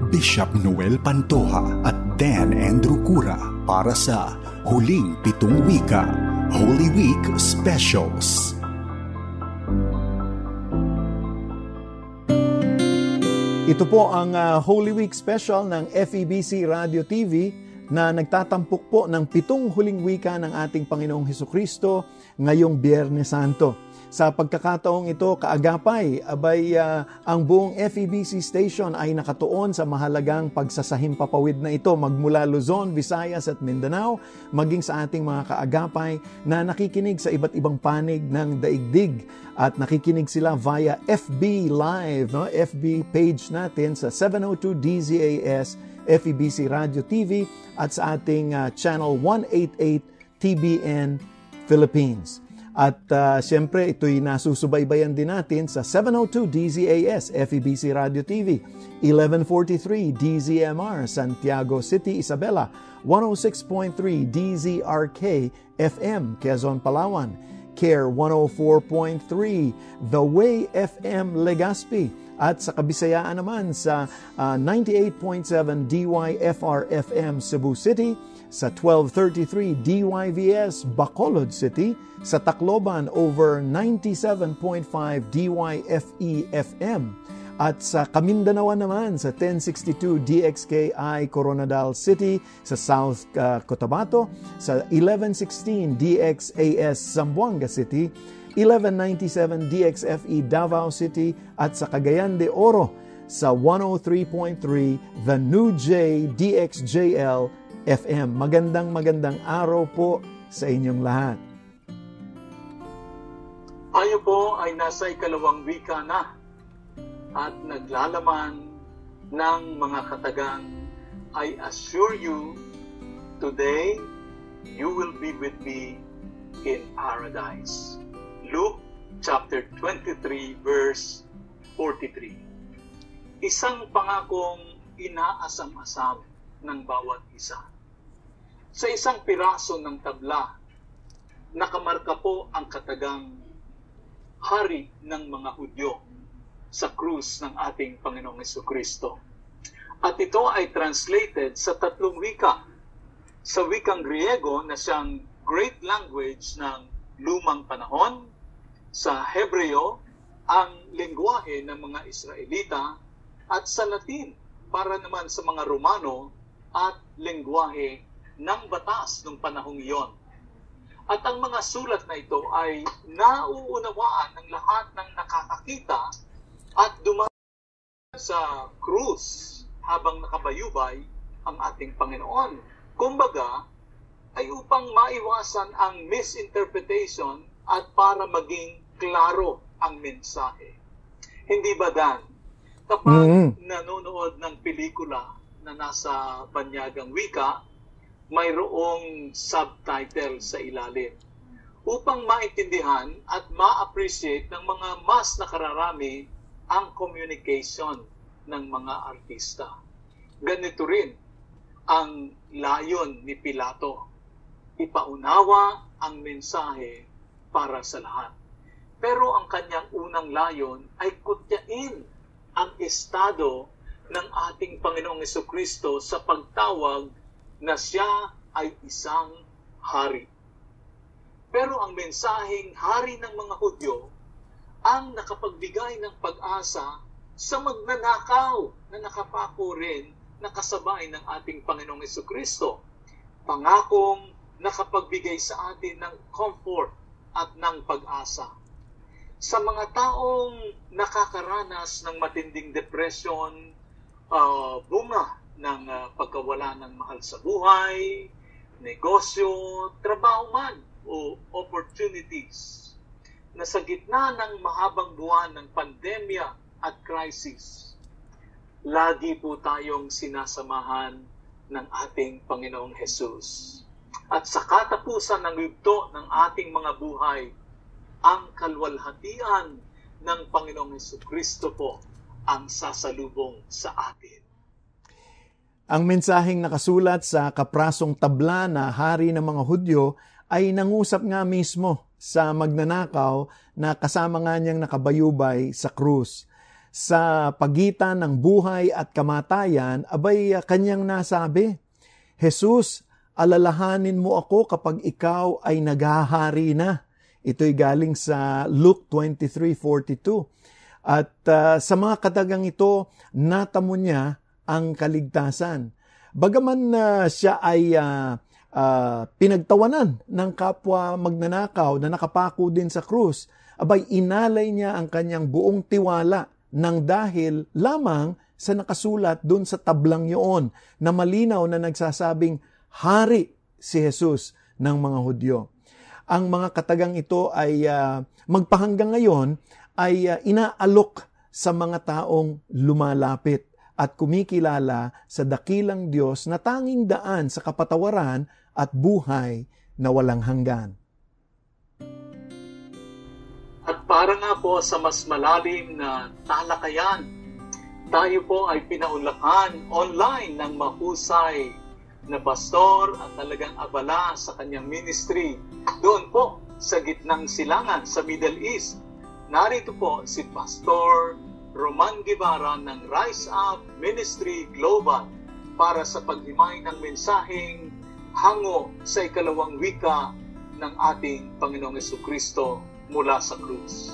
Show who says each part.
Speaker 1: Bishop Noel Pantoja at Dan Andrew Cura para sa Huling Pitong Wika, Holy Week Specials.
Speaker 2: Ito po ang Holy Week Special ng FEBC Radio TV na nagtatampok po ng 7 huling wika ng ating Panginoong Hesukristo ngayong Biyernes Santo. Sa pagkakataong ito, kaagapay, ang buong FEBC station ay nakatuon sa mahalagang pagsasahimpapawid na ito magmula Luzon, Visayas at Mindanao, maging sa ating mga kaagapay na nakikinig sa iba't ibang panig ng daigdig at nakikinig sila via FB Live, FB page natin sa 702 DZAS FEBC Radio TV at sa ating channel 188 TBN Philippines. At siyempre, ito'y nasusubaybayan din natin sa 702 DZAS FEBC Radio TV, 1143 DZMR Santiago City, Isabela, 106.3 DZRK FM Quezon, Palawan, CARE 104.3 The Way FM Legazpi, at sa Kabisayaan naman sa 98.7 DYFR FM Cebu City, sa 1233 DYVS Bacolod City, sa Tacloban over 97.5 DYFE FM, at sa Kamindanao naman sa 1062 DXKI Coronadal City sa South Cotabato, sa 1116 DXAS Zamboanga City, 1197 DXFE Davao City, at sa Cagayan de Oro sa 103.3 The New J DXJL FM. Magandang araw po sa inyong lahat.
Speaker 3: Tayo po ay nasa ikalawang wika na at naglalaman ng mga katagang, I assure you, today you will be with me in paradise. Luke chapter 23 verse 43. Isang pangakong inaasam-asam ng bawat isa. Sa isang piraso ng tabla, nakamarka po ang katagang Hari ng mga Hudyo sa krus ng ating Panginoong Hesukristo. At ito ay translated sa 3 wika. Sa wikang Griego na siyang great language ng lumang panahon, sa Hebreo, ang lengguwahe ng mga Israelita, at sa Latin, para naman sa mga Romano, at lengguwahe ng batas ng panahong iyon. At ang mga sulat na ito ay nauunawaan ng lahat ng nakakakita at dumaan sa krus habang nakabayubay ang ating Panginoon. Kumbaga, ay upang maiwasan ang misinterpretation at para maging klaro ang mensahe. Hindi ba, Dan? Kapag nanonood ng pelikula na nasa banyagang wika, mayroong subtitle sa ilalim upang maintindihan at ma-appreciate ng mga mas nakararami ang communication ng mga artista. Ganito rin ang layon ni Pilato. Ipaunawa ang mensahe para sa lahat. Pero ang kanyang unang layon ay kutyain ang estado ng ating Panginoong Hesukristo sa pagtawag na siya ay isang hari. Pero ang mensaheng hari ng mga Hudyo ang nakapagbigay ng pag-asa sa magnanakaw na nakapako rin na kasabay ng ating Panginoong Hesukristo. Pangakong nakapagbigay sa atin ng comfort at ng pag-asa. Sa mga taong nakakaranas ng matinding depression, bunga ng pagkawala ng mahal sa buhay, negosyo, trabaho man o opportunities, na sa gitna ng mahabang buwan ng pandemya at crisis, lagi po tayong sinasamahan ng ating Panginoong Hesus. At sa katapusan ng yugto ng ating mga buhay, ang kalwalhatian ng Panginoong Hesukristo po ang sasalubong sa atin.
Speaker 2: Ang mensaheng nakasulat sa kaprasong tabla na hari ng mga Hudyo ay nangusap nga mismo sa magnanakaw na kasama nga niyang nakabayubay sa krus. sa pagitan ng buhay at kamatayan, abay kanyang nasabi, Jesus, alalahanin mo ako kapag ikaw ay naghahari na. Ito'y galing sa Luke 23:42. At sa mga katagang ito, natamo niya ang kaligtasan. Bagaman siya ay pinagtawanan ng kapwa magnanakaw na nakapako din sa krus, abay inalay niya ang kanyang buong tiwala nang dahil lamang sa nakasulat dun sa tablang yun na malinaw na nagsasabing hari si Jesus ng mga Hudyo. Ang mga katagang ito ay magpahanggang ngayon ay inaalok sa mga taong lumalapit at kumikilala sa dakilang Diyos na tanging daan sa kapatawaran at buhay na walang hanggan.
Speaker 3: At para nga po sa mas malalim na talakayan, tayo po ay pinaunlakan online ng mahusay na pastor at talagang abala sa kanyang ministry. Doon po sa gitnang silangan sa Middle East, narito po si Pastor Roman Guevara ng Rise Up Ministry Global para sa paghimay ng mensaheng hango sa ikalawang wika ng ating Panginoong Jesucristo mula sa krus.